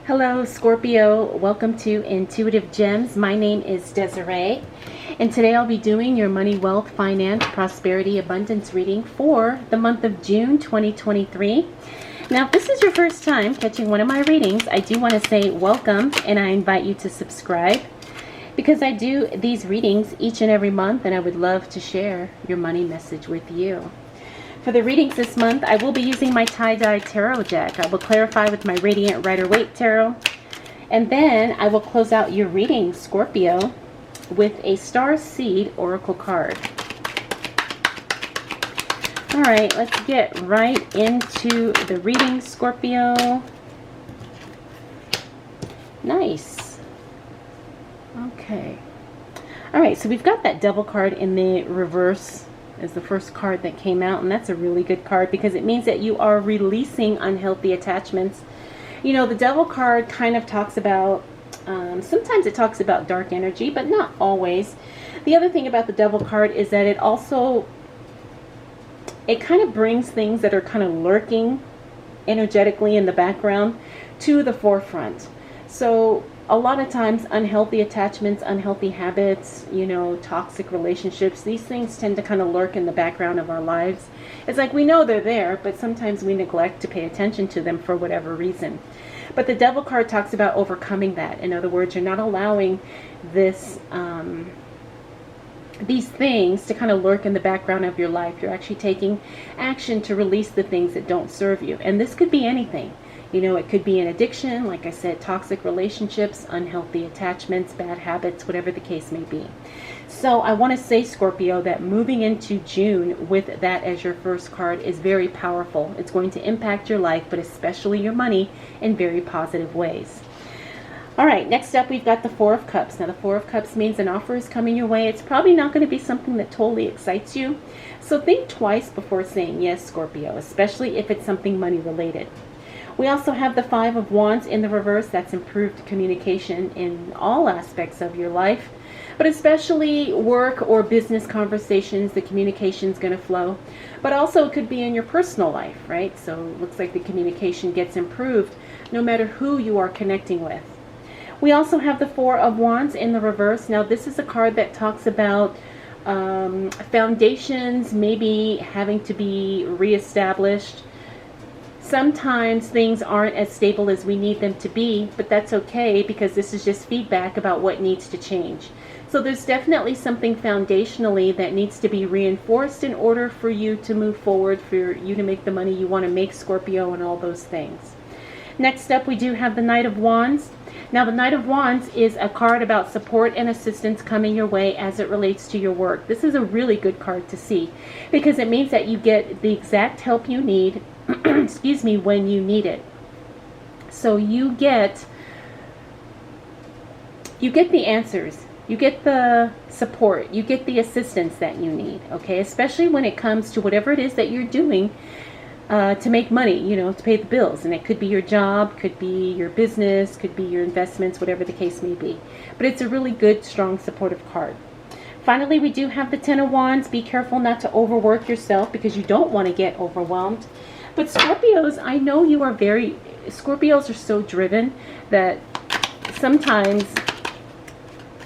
Hello Scorpio, welcome to Intuitive Gems. My name is Desiree, and today I'll be doing your money, wealth, finance, prosperity, abundance reading for the month of June 2023. Now, if this is your first time catching one of my readings, I do want to say welcome, and I invite you to subscribe because I do these readings each and every month, and I would love to share your money message with you. For the readings this month, I will be using my tie-dye tarot deck. I will clarify with my Radiant Rider-Waite tarot. And then I will close out your reading, Scorpio, with a Star Seed Oracle card. All right, let's get right into the reading, Scorpio. Nice. Okay. All right, so we've got that Devil card in the reverse is the first card that came out, and that's a really good card because it means that you are releasing unhealthy attachments. You know, the Devil card kind of talks about, sometimes it talks about dark energy, but not always. The other thing about the Devil card is that it kind of brings things that are kind of lurking energetically in the background to the forefront. So a lot of times unhealthy attachments, unhealthy habits, you know, toxic relationships, these things tend to kind of lurk in the background of our lives. It's like we know they're there, but sometimes we neglect to pay attention to them for whatever reason. But the Devil card talks about overcoming that. In other words, you're not allowing these things to kind of lurk in the background of your life. You're actually taking action to release the things that don't serve you. And this could be anything. You know, it could be an addiction, like I said, toxic relationships, unhealthy attachments, bad habits, whatever the case may be. So I want to say, Scorpio, that moving into June with that as your first card is very powerful. It's going to impact your life, but especially your money, in very positive ways. All right, next up we've got the Four of Cups. Now the Four of Cups means an offer is coming your way. It's probably not going to be something that totally excites you. So think twice before saying yes, Scorpio, especially if it's something money related. We also have the Five of Wands in the reverse. That's improved communication in all aspects of your life, but especially work or business conversations, the communication is going to flow. But also it could be in your personal life, right? So it looks like the communication gets improved no matter who you are connecting with. We also have the Four of Wands in the reverse. Now this is a card that talks about foundations maybe having to be reestablished. Sometimes things aren't as stable as we need them to be, but that's okay because this is just feedback about what needs to change. So there's definitely something foundationally that needs to be reinforced in order for you to move forward, for you to make the money you want to make, Scorpio, and all those things. Next up, we do have the Knight of Wands. Now, the Knight of Wands is a card about support and assistance coming your way as it relates to your work. This is a really good card to see because it means that you get the exact help you need excuse me, when you need it. So you get the answers, you get the support, you get the assistance that you need, okay? Especially when it comes to whatever it is that you're doing to make money, you know, to pay the bills. And it could be your job, could be your business, could be your investments, whatever the case may be. But it's a really good, strong, supportive card. Finally, we do have the Ten of Wands. Be careful not to overwork yourself because you don't want to get overwhelmed. But Scorpios, I know you are Scorpios are so driven that sometimes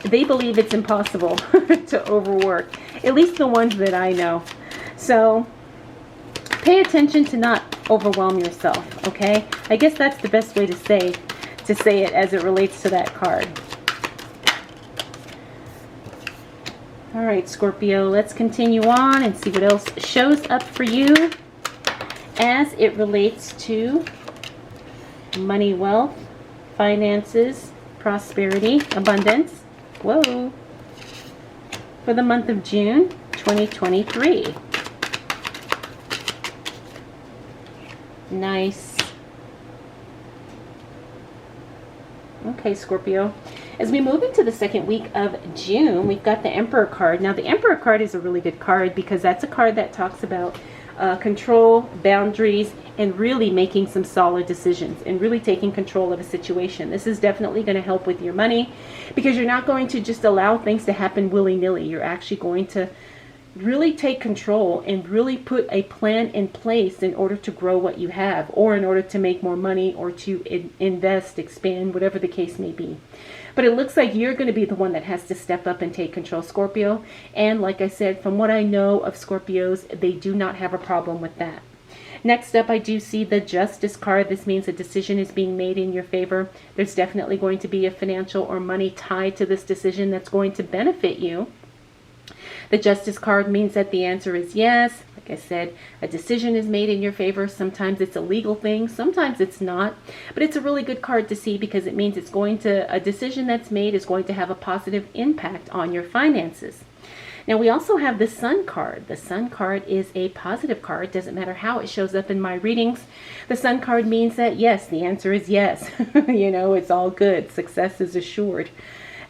they believe it's impossible to overwork. At least the ones that I know. So pay attention to not overwhelm yourself, okay? I guess that's the best way to say it as it relates to that card. All right, Scorpio, let's continue on and see what else shows up for you as it relates to money, wealth, finances, prosperity, abundance. Whoa. For the month of June 2023. Nice. Okay, Scorpio. As we move into the second week of June, we've got the Emperor card. Now, the Emperor card is a really good card because that's a card that talks about control, boundaries, and really making some solid decisions and really taking control of a situation. This is definitely going to help with your money because you're not going to just allow things to happen willy-nilly. You're actually going to really take control and really put a plan in place in order to grow what you have, or in order to make more money, or to invest, expand, whatever the case may be. But it looks like you're going to be the one that has to step up and take control, Scorpio. And like I said, from what I know of Scorpios, they do not have a problem with that. Next up, I do see the Justice card. This means a decision is being made in your favor. There's definitely going to be a financial or money tied to this decision that's going to benefit you. The Justice card means that the answer is yes. Like I said, a decision is made in your favor. Sometimes it's a legal thing, sometimes it's not. But it's a really good card to see because it means a decision that's made is going to have a positive impact on your finances. Now we also have the Sun card. The Sun card is a positive card. Doesn't matter how it shows up in my readings. The Sun card means that yes, the answer is yes. It's all good. Success is assured.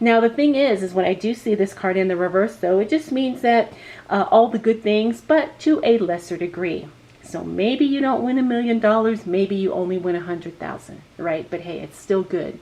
Now the thing is when I do see this card in the reverse, though, it just means that all the good things, but to a lesser degree. So maybe you don't win $1 million, maybe you only win 100,000, right? But hey, it's still good.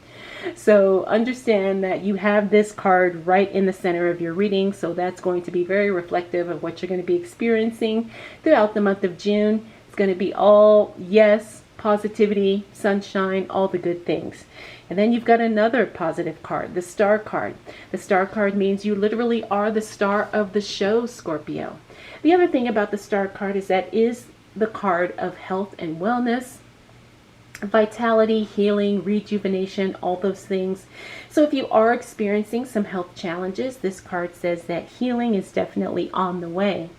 So understand that you have this card right in the center of your reading, so that's going to be very reflective of what you're going to be experiencing throughout the month of June. It's going to be all yes, positivity, sunshine, all the good things. And then you've got another positive card, the Star card. The Star card means you literally are the star of the show, Scorpio. The other thing about the Star card is that is the card of health and wellness, vitality, healing, rejuvenation, all those things. So if you are experiencing some health challenges, this card says that healing is definitely on the way.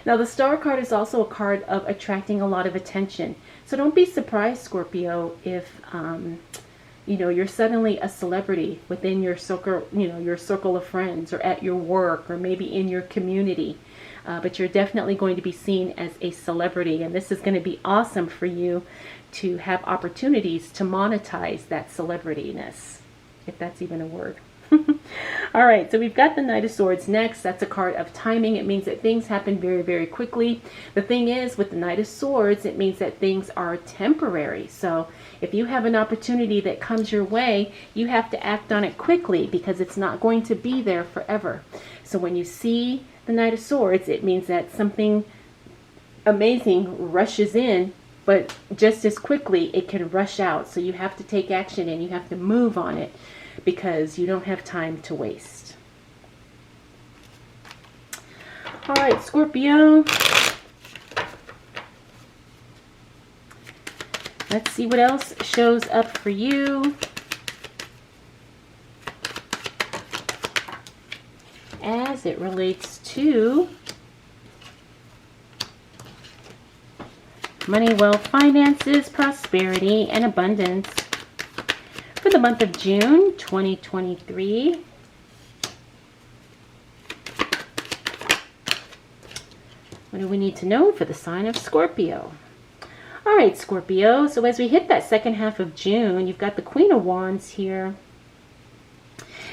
Now the Star card is also a card of attracting a lot of attention. So don't be surprised, Scorpio, if you're suddenly a celebrity within your circle, your circle of friends, or at your work, or maybe in your community. But you're definitely going to be seen as a celebrity, and this is going to be awesome for you to have opportunities to monetize that celebrityness, if that's even a word. All right, so we've got the Knight of Swords next. That's a card of timing. It means that things happen very, very quickly. The thing is, with the Knight of Swords, it means that things are temporary. So if you have an opportunity that comes your way, you have to act on it quickly because it's not going to be there forever. So when you see the Knight of Swords, it means that something amazing rushes in, but just as quickly it can rush out. So you have to take action and you have to move on it, because you don't have time to waste. All right, Scorpio. Let's see what else shows up for you as it relates to money, wealth, finances, prosperity, and abundance. For the month of June 2023, what do we need to know for the sign of Scorpio? All right, Scorpio, so as we hit that second half of June, you've got the Queen of Wands here.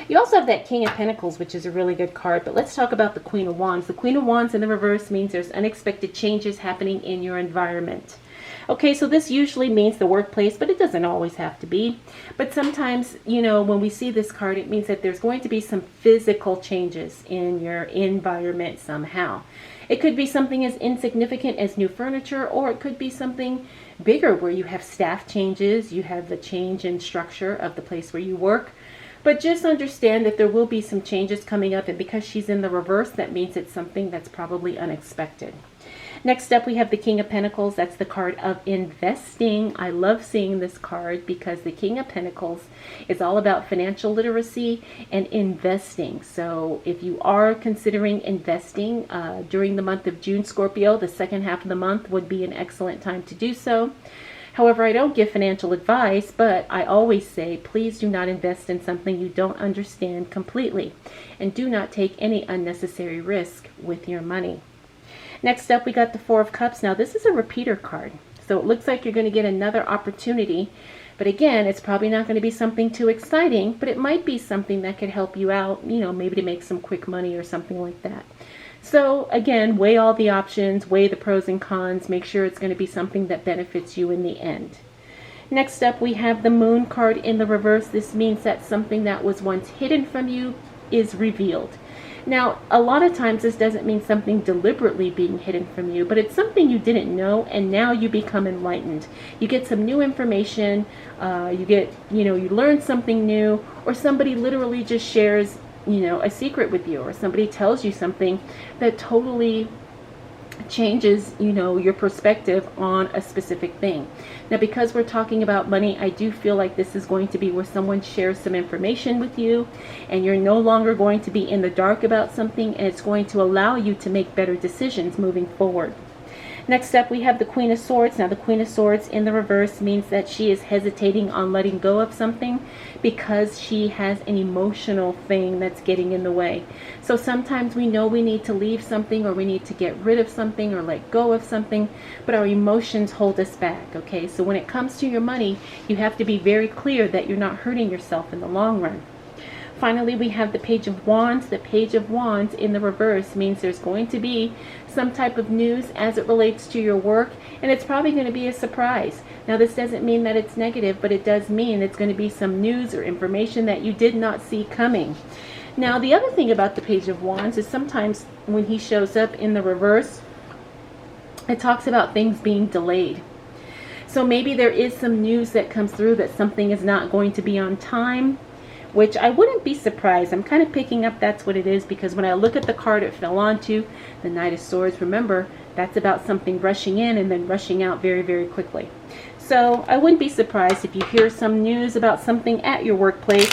You also have that King of Pentacles, which is a really good card, but let's talk about the Queen of Wands. The Queen of Wands in the reverse means there's unexpected changes happening in your environment. Okay, so this usually means the workplace, but it doesn't always have to be. But sometimes, when we see this card, it means that there's going to be some physical changes in your environment somehow. It could be something as insignificant as new furniture, or it could be something bigger where you have staff changes, you have the change in structure of the place where you work. But just understand that there will be some changes coming up, and because she's in the reverse, that means it's something that's probably unexpected. Next up, we have the King of Pentacles. That's the card of investing. I love seeing this card because the King of Pentacles is all about financial literacy and investing. So if you are considering investing during the month of June, Scorpio, the second half of the month would be an excellent time to do so. However, I don't give financial advice, but I always say, please do not invest in something you don't understand completely, and do not take any unnecessary risk with your money. Next up, we got the Four of Cups. Now, this is a repeater card, so it looks like you're going to get another opportunity. But again, it's probably not going to be something too exciting, but it might be something that could help you out, maybe to make some quick money or something like that. So again, weigh all the options, weigh the pros and cons, make sure it's going to be something that benefits you in the end. Next up, we have the Moon card in the reverse. This means that something that was once hidden from you is revealed. Now, a lot of times this doesn't mean something deliberately being hidden from you, but it's something you didn't know, and now you become enlightened. You get some new information, you learn something new, or somebody literally just shares, a secret with you, or somebody tells you something that totally changes, your perspective on a specific thing. Now, because we're talking about money, I do feel like this is going to be where someone shares some information with you, and you're no longer going to be in the dark about something, and it's going to allow you to make better decisions moving forward. Next up, we have the Queen of Swords. Now, the Queen of Swords in the reverse means that she is hesitating on letting go of something because she has an emotional thing that's getting in the way. So sometimes we know we need to leave something, or we need to get rid of something, or let go of something, but our emotions hold us back, okay? So when it comes to your money, you have to be very clear that you're not hurting yourself in the long run. Finally, we have the Page of Wands. The Page of Wands in the reverse means there's going to be some type of news as it relates to your work, and it's probably going to be a surprise. Now, this doesn't mean that it's negative, but it does mean it's going to be some news or information that you did not see coming. Now, the other thing about the Page of Wands is sometimes when he shows up in the reverse, it talks about things being delayed. So maybe there is some news that comes through that something is not going to be on time, which I wouldn't be surprised. I'm kind of picking up that's what it is, because when I look at the card it fell onto, the Knight of Swords, remember, that's about something rushing in and then rushing out very, very quickly. So I wouldn't be surprised if you hear some news about something at your workplace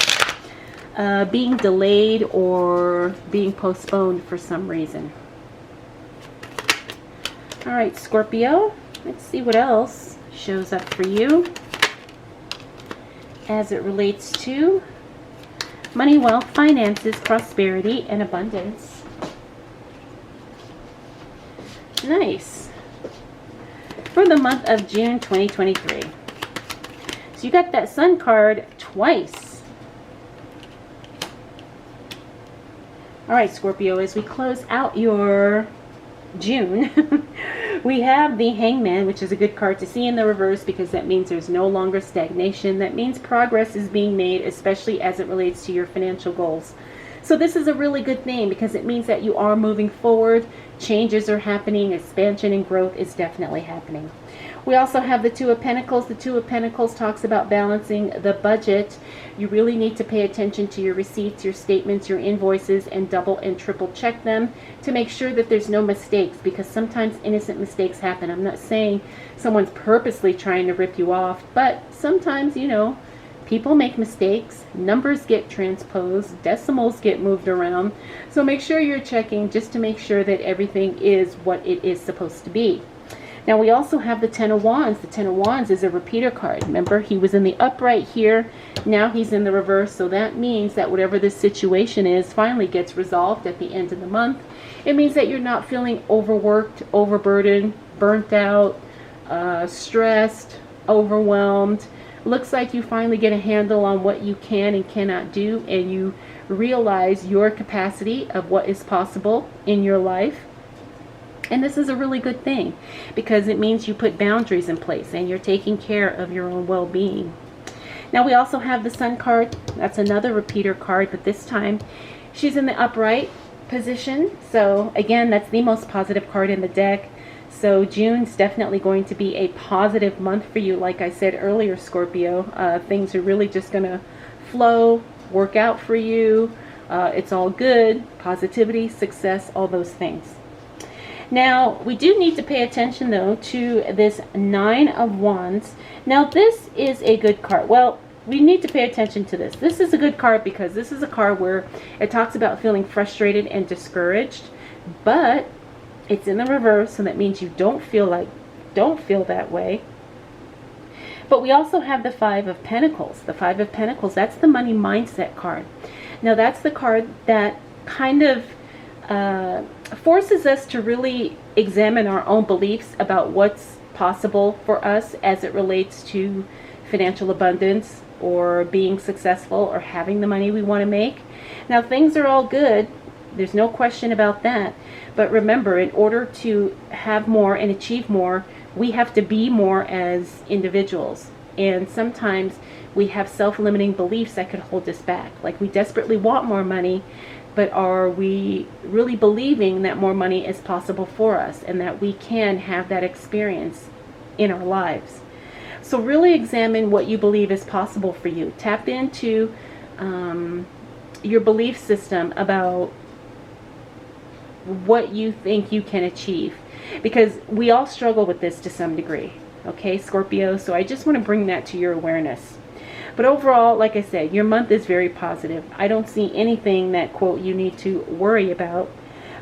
being delayed or being postponed for some reason. All right, Scorpio, let's see what else shows up for you as it relates to money, wealth, finances, prosperity, and abundance. Nice. For the month of June 2023. So you got that Sun card twice. All right, Scorpio, as we close out your June, we have the Hangman, which is a good card to see in the reverse, because that means there's no longer stagnation. That means progress is being made, especially as it relates to your financial goals. So this is a really good thing, because it means that you are moving forward, changes are happening, expansion and growth is definitely happening. We also have the Two of Pentacles. The Two of Pentacles talks about balancing the budget. You really need to pay attention to your receipts, your statements, your invoices, and double and triple check them to make sure that there's no mistakes, because sometimes innocent mistakes happen. I'm not saying someone's purposely trying to rip you off, but sometimes, people make mistakes, numbers get transposed, decimals get moved around. So make sure you're checking just to make sure that everything is what it is supposed to be. Now, we also have the Ten of Wands. The Ten of Wands is a repeater card. Remember, he was in the upright here. Now he's in the reverse. So that means that whatever this situation is finally gets resolved at the end of the month. It means that you're not feeling overworked, overburdened, burnt out, stressed, overwhelmed. Looks like you finally get a handle on what you can and cannot do, and you realize your capacity of what is possible in your life. And this is a really good thing, because it means you put boundaries in place and you're taking care of your own well-being. Now, we also have the Sun card. That's another repeater card, but this time she's in the upright position. So again, that's the most positive card in the deck. So June's definitely going to be a positive month for you. Like I said earlier, Scorpio, things are really just going to flow, work out for you. It's all good, positivity, success, all those things. Now, we do need to pay attention, though, to this Nine of Wands. Now, this is a good card. Well, we need to pay attention to this. This is a good card because this is a card where it talks about feeling frustrated and discouraged, but it's in the reverse, so that means you don't feel that way. But we also have the Five of Pentacles. The Five of Pentacles, that's the money mindset card. Now, that's the card that kind of forces us to really examine our own beliefs about what's possible for us as it relates to financial abundance or being successful or having the money we want to make. Now, things are all good. There's no question about that. But remember, in order to have more and achieve more, we have to be more as individuals. And sometimes we have self-limiting beliefs that could hold us back. Like, we desperately want more money, but are we really believing that more money is possible for us and that we can have that experience in our lives? So really examine what you believe is possible for you. Tap into your belief system about what you think you can achieve, because we all struggle with this to some degree. Okay, Scorpio, so I just want to bring that to your awareness. But overall, like I said, your month is very positive. I don't see anything that, quote, you need to worry about.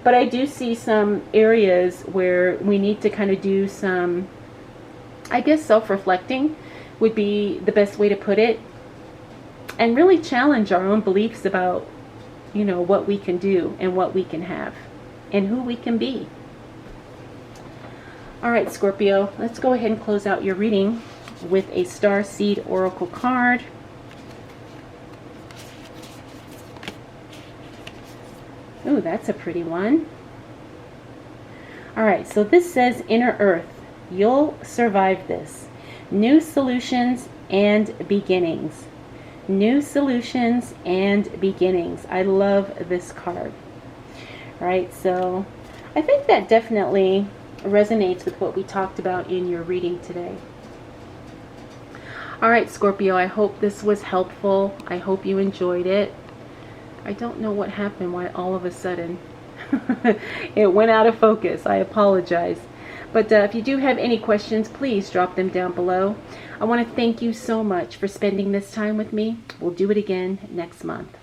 But I do see some areas where we need to kind of do some, I guess, self-reflecting would be the best way to put it. And really challenge our own beliefs about, you know, what we can do and what we can have and who we can be. All right, Scorpio, let's go ahead and close out your reading with a star seed oracle card. Ooh, that's a pretty one. All right, so this says, Inner Earth, you'll survive this. New solutions and beginnings. New solutions and beginnings. I love this card. All right, so I think that definitely resonates with what we talked about in your reading today. All right, Scorpio, I hope this was helpful. I hope you enjoyed it. I don't know what happened, why all of a sudden it went out of focus. I apologize. But if you do have any questions, please drop them down below. I want to thank you so much for spending this time with me. We'll do it again next month.